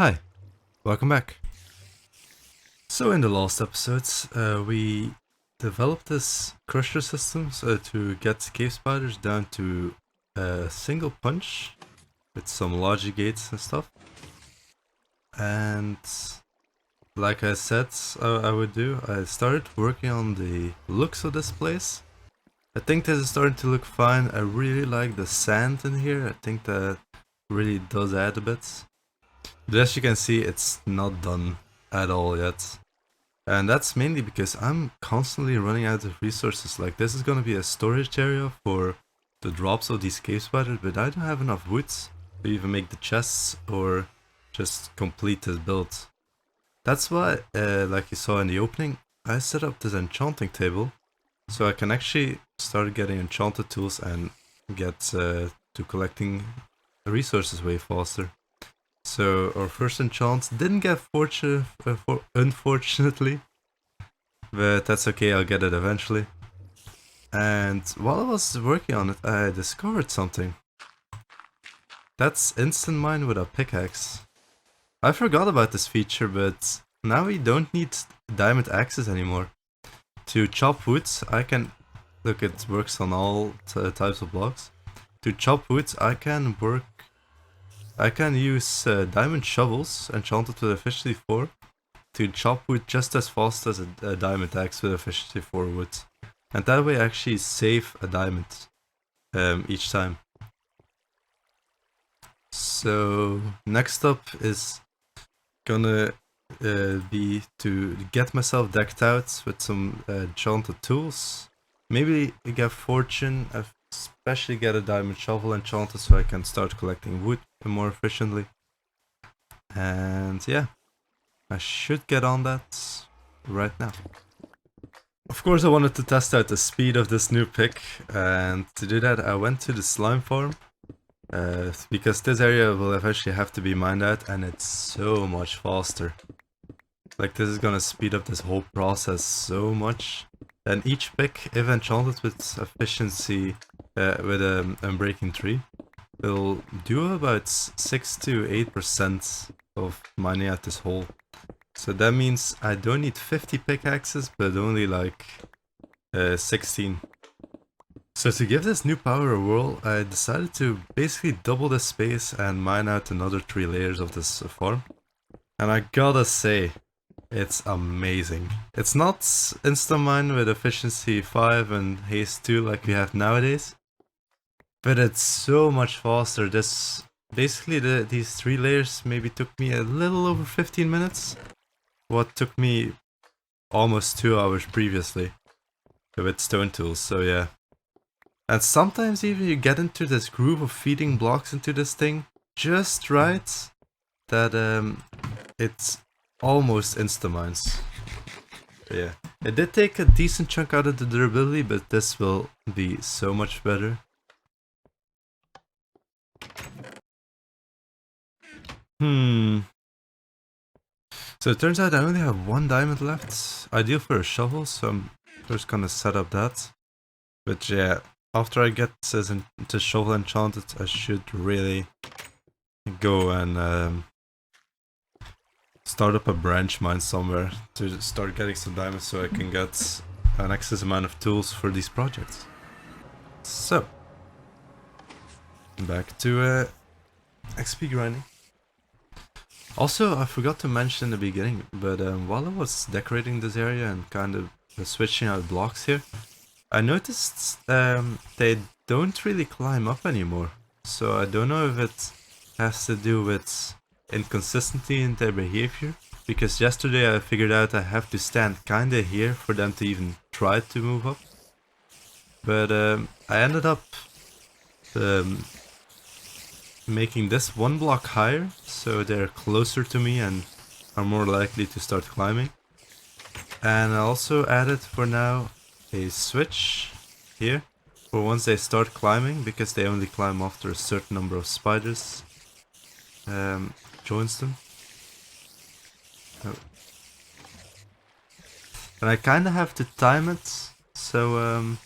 Hi, welcome back. So in the last episodes, we developed this crusher system to get cave spiders down to a single punch with some logic gates and stuff. And like I said I would do, I started working on the looks of this place. I think this is starting to look fine. I really like the sand in here. I think that really does add a bit. But as you can see, it's not done at all yet. And that's mainly because I'm constantly running out of resources. Like, this is gonna be a storage area for the drops of these cave spiders, but I don't have enough wood to even make the chests or just complete this build. That's why, like you saw in the opening, I set up this enchanting table so I can actually start getting enchanted tools and get to collecting resources way faster. So our first enchant didn't get unfortunately, but that's okay, I'll get it eventually. And while I was working on it, I discovered something. That's instant mine with a pickaxe. I forgot about this feature, but now we don't need diamond axes anymore. To chop wood, I can... Look, it works on all types of blocks. To chop wood, I can use diamond shovels, enchanted with efficiency 4, to chop wood just as fast as a diamond axe with efficiency 4 wood. And that way I actually save a diamond each time. So next up is gonna be to get myself decked out with some enchanted tools. Maybe get fortune, especially get a diamond shovel enchanted so I can start collecting wood more efficiently. And yeah, I should get on that right now. Of course I wanted to test out the speed of this new pick, and to do that I went to the slime farm. Because this area will eventually have to be mined out and it's so much faster. Like, this is gonna speed up this whole process so much. And each pick, if enchanted with efficiency, with Unbreaking 3, will do about 6 to 8% of mining out this hole. So that means I don't need 50 pickaxes, but only like 16. So to give this new power a whirl, I decided to basically double the space and mine out another 3 layers of this farm. And I gotta say, it's amazing. It's not insta-mine with efficiency 5 and haste 2 like we have nowadays, but it's so much faster. This basically these 3 layers maybe took me a little over 15 minutes. What took me almost 2 hours previously with stone tools, so yeah. And sometimes even you get into this groove of feeding blocks into this thing just right that it's almost insta-mines. Yeah, it did take a decent chunk out of the durability, but this will be so much better. So it turns out I only have 1 diamond left. Ideal for a shovel, so I'm first gonna set up that. But yeah, after I get this shovel enchanted, I should really go and start up a branch mine somewhere to start getting some diamonds so I can get an excess amount of tools for these projects. So, back to XP grinding. Also, I forgot to mention in the beginning, but while I was decorating this area and kind of switching out blocks here, I noticed they don't really climb up anymore. So I don't know if it has to do with inconsistency in their behavior, because yesterday I figured out I have to stand kinda here for them to even try to move up. But I ended up making this 1 block higher, so they're closer to me and are more likely to start climbing. And I also added for now a switch here for once they start climbing, because they only climb after a certain number of spiders joins them. Oh. And I kinda have to time it, so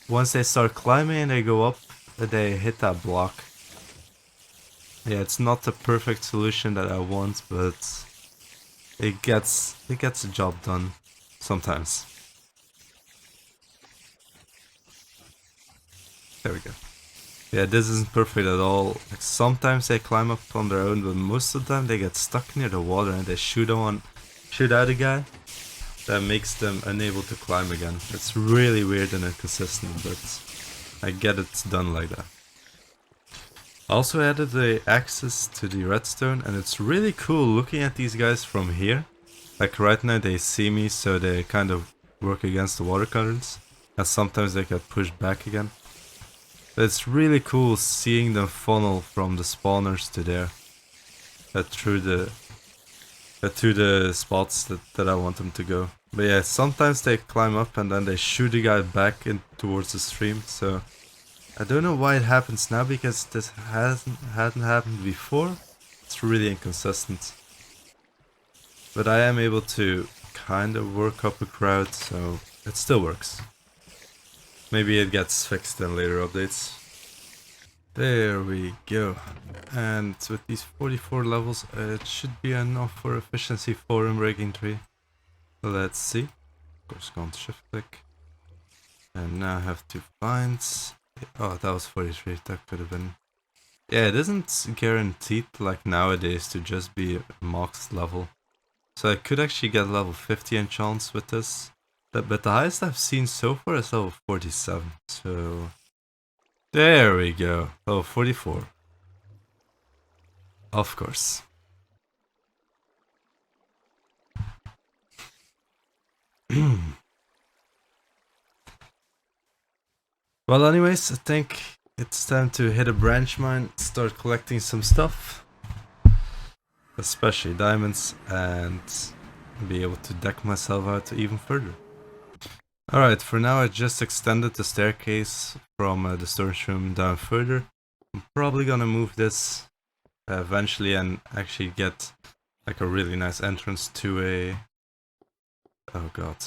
once they start climbing and they go up, they hit that block. Yeah, it's not the perfect solution that I want, but it gets the job done sometimes. There we go. Yeah, this isn't perfect at all. Like, sometimes they climb up on their own, but most of the time they get stuck near the water and they shoot out a guy. That makes them unable to climb again. It's really weird and inconsistent, but I get it's done like that. I also added the access to the redstone, and it's really cool looking at these guys from here. Like right now they see me, so they kind of work against the water currents, and sometimes they get pushed back again. But it's really cool seeing them funnel from the spawners to there, to the spots that I want them to go. But yeah, sometimes they climb up and then they shoot the guy back in towards the stream, so I don't know why it happens now, because this hadn't happened before. It's really inconsistent. But I am able to kind of work up a crowd, so it still works. Maybe it gets fixed in later updates. There we go. And with these 44 levels, it should be enough for efficiency 4 in breaking 3. Let's see. Of course, go on shift click. And now I have to find... Oh, that was 43. That could have been... Yeah, it isn't guaranteed like nowadays to just be a max level. So I could actually get level 50 enchants with this. But the highest I've seen so far is level 47. So... There we go. Level 44. Of course. Well, anyways, I think it's time to hit a branch mine, start collecting some stuff, especially diamonds, and be able to deck myself out even further. Alright, for now I just extended the staircase from the storage room down further. I'm probably gonna move this eventually and actually get like a really nice entrance to a... Oh god.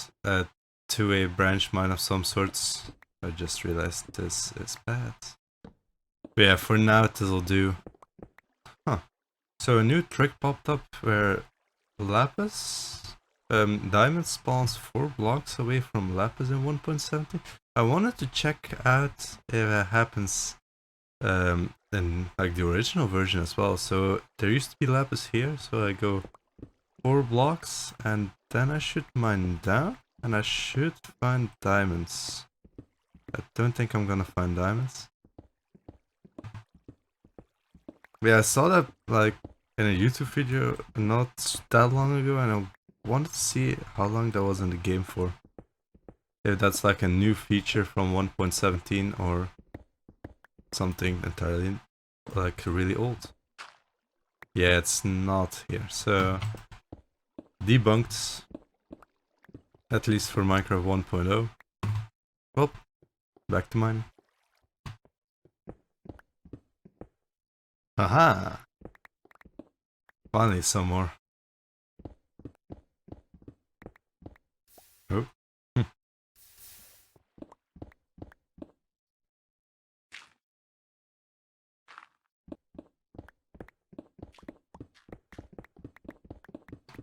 To a branch mine of some sorts. I just realized this is bad. But yeah, for now this'll do. Huh. So a new trick popped up where diamond spawns 4 blocks away from lapis in 1.70. I wanted to check out if it happens in like the original version as well. So there used to be lapis here, so I go 4 blocks and then I should mine down and I should find diamonds. I don't think I'm gonna find diamonds. Yeah, I saw that like in a YouTube video not that long ago, and I wanted to see how long that was in the game for. If that's like a new feature from 1.17 or something entirely like really old. Yeah, it's not here, so debunked, at least for Minecraft 1.0. Well, back to mine. Aha! Finally some more. Oh.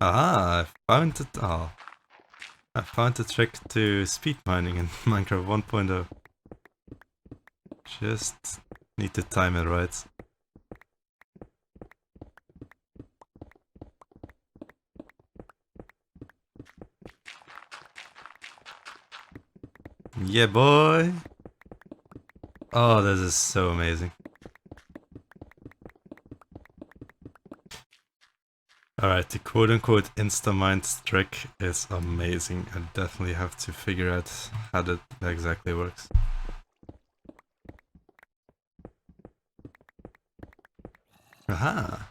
Aha! I found it. Oh. I found the trick to speed mining in Minecraft 1.0. Just need to time it right. Yeah, boy! Oh, this is so amazing. Alright, the quote-unquote insta-mine trick is amazing. I definitely have to figure out how that exactly works. Aha!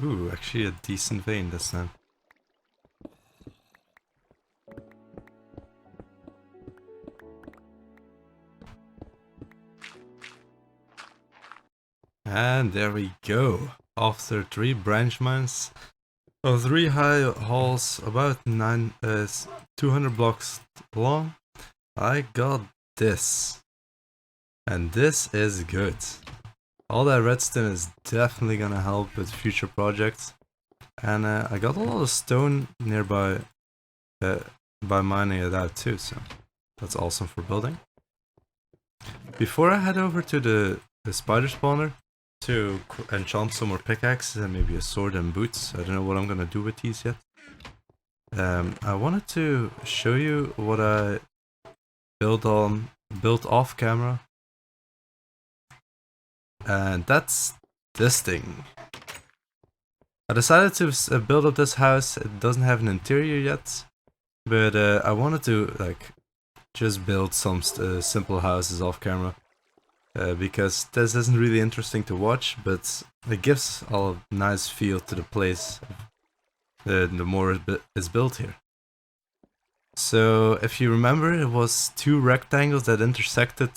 Ooh, actually a decent vein this time. And there we go. After 3 branch mines of 3 high halls about 200 blocks long, I got this. And this is good. all that redstone is definitely gonna help with future projects. And I got a lot of stone nearby by mining it out too, so that's awesome for building. Before I head over to the spider spawner to enchant some more pickaxes and maybe a sword and boots, I don't know what I'm gonna do with these yet. I wanted to show you what I built off camera, and that's this thing. I decided to build up this house. It doesn't have an interior yet, but I wanted to like just build some simple houses off camera because this isn't really interesting to watch, but it gives a nice feel to the place the more it is built here. So if you remember, it was two rectangles that intersected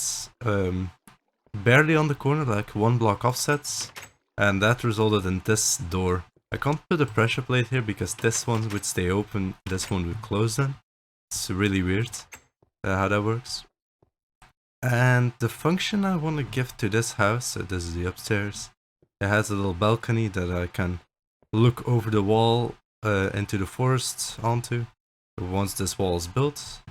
barely on the corner, like one block offsets, and that resulted in this door. I can't put a pressure plate here because this one would stay open, this one would close then. It's really weird how that works. And the function I want to give to this house, so this is the upstairs, it has a little balcony that I can look over the wall into the forest onto once this wall is built.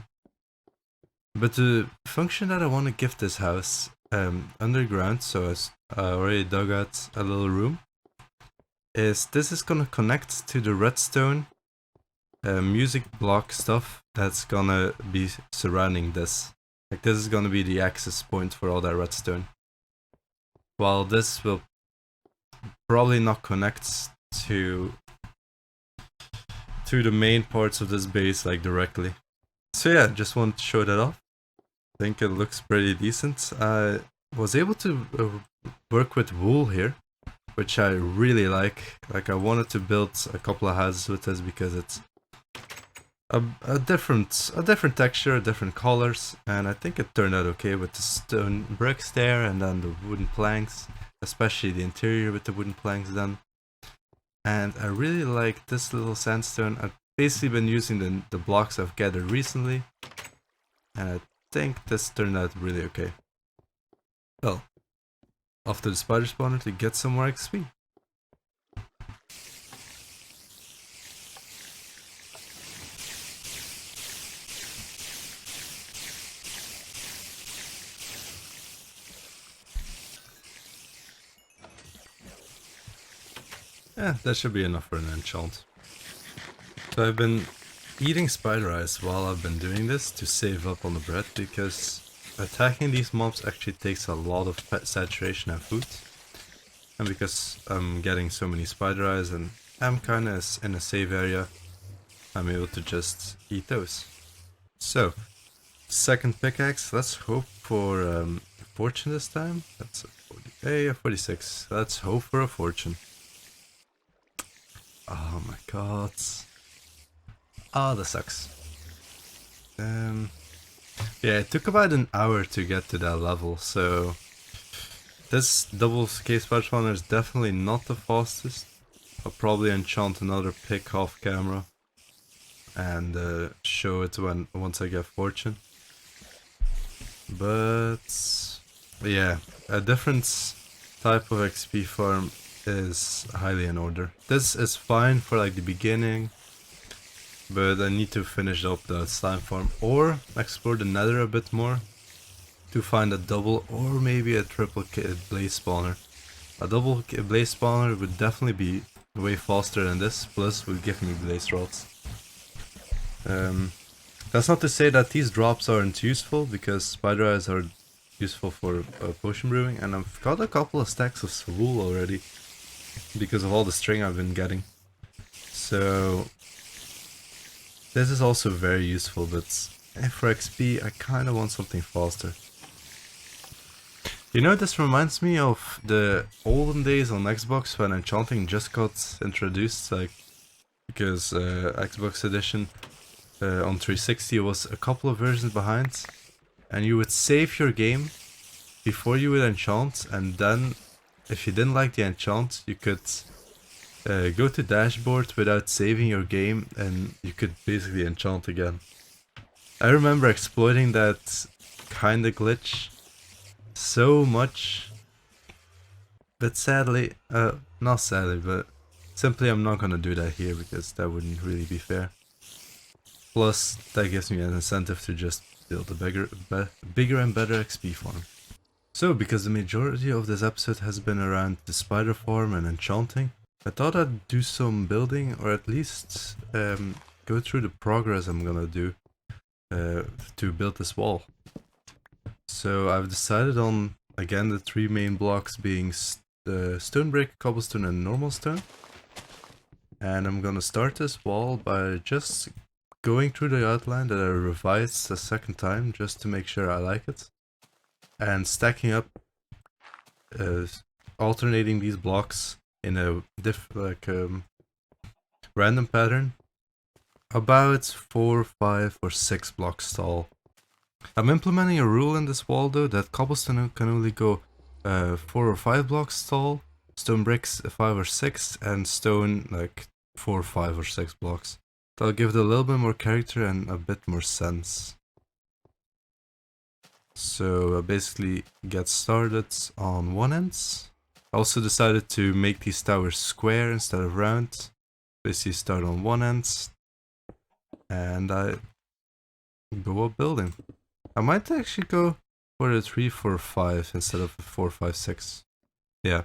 But the function that I want to give this house underground, so I already dug out a little room, is this is gonna connect to the redstone music block stuff that's gonna be surrounding this. Like this is gonna be the access point for all that redstone. While this will probably not connect to the main parts of this base like directly. So yeah, just want to show that off. I think it looks pretty decent. I was able to work with wool here, which I really like. Like I wanted to build a couple of houses with this because it's a different texture, different colors, and I think it turned out okay with the stone bricks there and then the wooden planks, especially the interior with the wooden planks done. And I really like this little sandstone. I've basically been using the blocks I've gathered recently, and I think this turned out really okay. Well, after the spider spawner to get some more XP. Yeah, that should be enough for an enchant. So I've been eating spider eyes while I've been doing this to save up on the bread because attacking these mobs actually takes a lot of saturation and food. And because I'm getting so many spider eyes and I'm kinda in a safe area, I'm able to just eat those. So, second pickaxe, let's hope for fortune this time. That's a 40, a 46. Let's hope for a fortune. Oh my god. Oh, that sucks. Yeah, it took about an hour to get to that level, so this double case spider spawner is definitely not the fastest. I'll probably enchant another pick off camera and show it once I get fortune. But yeah, a different type of XP farm is highly in order. This is fine for like the beginning, but I need to finish up the slime farm or explore the nether a bit more to find a double or maybe a triple blaze spawner. A double blaze spawner would definitely be way faster than this, plus would give me blaze rods. That's not to say that these drops aren't useful, because spider eyes are useful for potion brewing, and I've got a couple of stacks of wool already because of all the string I've been getting. So this is also very useful, but for XP I kinda want something faster. You know, this reminds me of the olden days on Xbox when enchanting just got introduced, like, because Xbox edition on 360 was a couple of versions behind, and you would save your game before you would enchant, and then if you didn't like the enchant, you could go to dashboard without saving your game and you could basically enchant again. I remember exploiting that kinda glitch so much, But sadly, not sadly, but simply I'm not gonna do that here because that wouldn't really be fair. Plus, that gives me an incentive to just build a bigger and better XP farm. So, because the majority of this episode has been around the spider farm and enchanting, I thought I'd do some building, or at least go through the progress I'm gonna do to build this wall. So I've decided on, again, the three main blocks being stone brick, cobblestone and normal stone. And I'm gonna start this wall by just going through the outline that I revised a second time just to make sure I like it. And stacking up, alternating these blocks in a random pattern. About 4, 5 or 6 blocks tall. I'm implementing a rule in this wall though that cobblestone can only go 4 or 5 blocks tall, stone bricks 5 or 6, and stone like 4, 5 or 6 blocks. That'll give it a little bit more character and a bit more sense. So I basically get started on one end. I also decided to make these towers square instead of round. Basically start on one end and I go up building. I might actually go for a 3, 4, 5 instead of a 4, 5, 6. Yeah.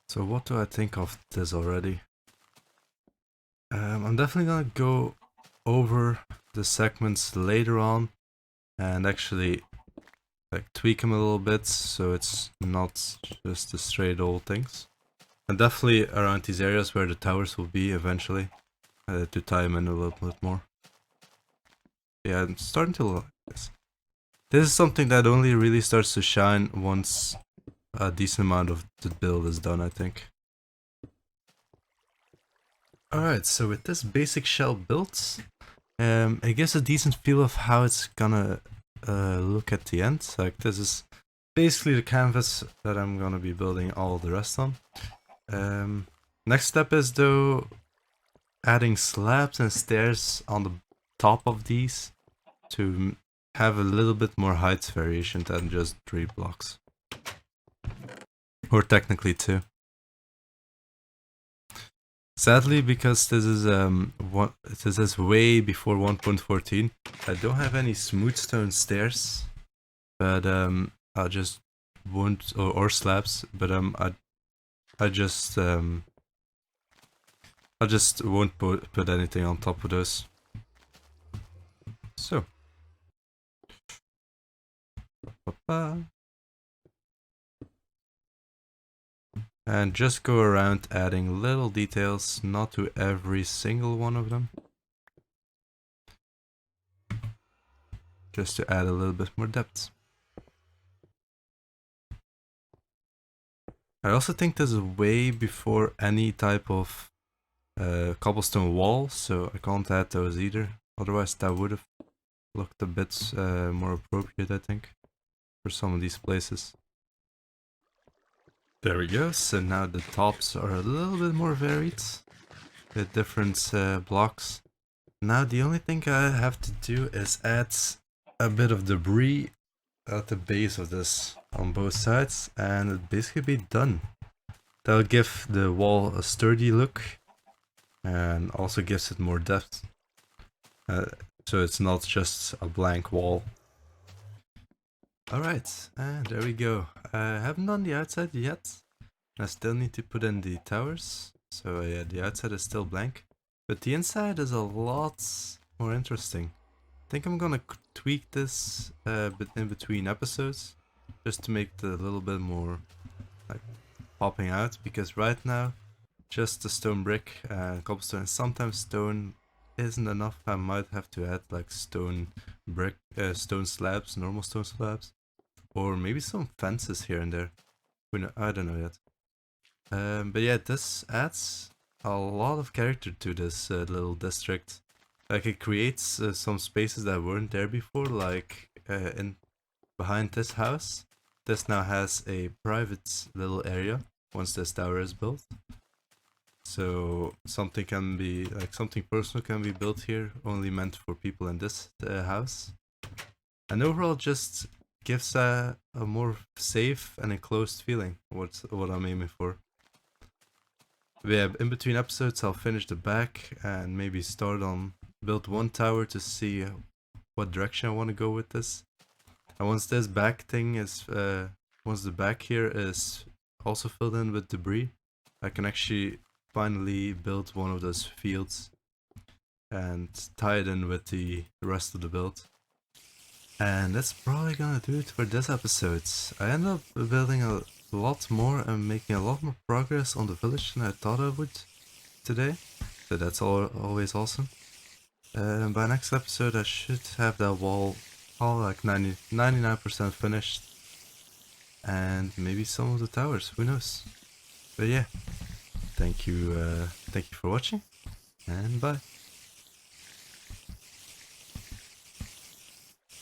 So what do I think of this already? I'm definitely gonna go over the segments later on and actually like tweak them a little bit so it's not just the straight old things. And definitely around these areas where the towers will be eventually to tie them in a little bit more. Yeah, I'm starting to like this. This is something that only really starts to shine once a decent amount of the build is done, I think. Alright, so with this basic shell built, it gives a decent feel of how it's gonna look at the end. Like this is basically the canvas that I'm gonna be building all the rest on. Next step is though adding slabs and stairs on the top of these to have a little bit more height variation than just 3 blocks. Or technically 2. Sadly, because this is way before 1.14, I don't have any smooth stone stairs, but I just won't or slabs, but I just won't put anything on top of those. So, and just go around adding little details, not to every single one of them. Just to add a little bit more depth. I also think this is way before any type of cobblestone wall, so I can't add those either. Otherwise that would have looked a bit more appropriate, I think, for some of these places. There we go, so now the tops are a little bit more varied with different blocks. Now the only thing I have to do is add a bit of debris at the base of this on both sides and it'll basically be done. That'll give the wall a sturdy look and also gives it more depth. So it's not just a blank wall. Alright, and there we go. I haven't done the outside yet. I still need to put in the towers. So yeah, the outside is still blank. But the inside is a lot more interesting. I think I'm gonna tweak this in between episodes. Just to make it a little bit more like popping out. Because right now, just the stone brick and cobblestone and sometimes stone isn't enough. I might have to add like stone brick, stone slabs, normal stone slabs. Or maybe some fences here and there. I don't know yet. But yeah, this adds a lot of character to this little district. Like it creates some spaces that weren't there before, like in behind this house. This now has a private little area once this tower is built. So something can be like something personal can be built here, only meant for people in this house. And overall, just gives a more safe and enclosed feeling. What I'm aiming for. But yeah, in between episodes, I'll finish the back and maybe start on build one tower to see what direction I want to go with this. And once this back thing is, once the back here is also filled in with debris, I can actually finally build one of those fields and tie it in with the rest of the build. And that's probably gonna do it for this episode. I ended up building a lot more and making a lot more progress on the village than I thought I would today. So that's always awesome. By next episode I should have that wall all like 99% finished. And maybe some of the towers, who knows. But yeah, thank you for watching, and bye.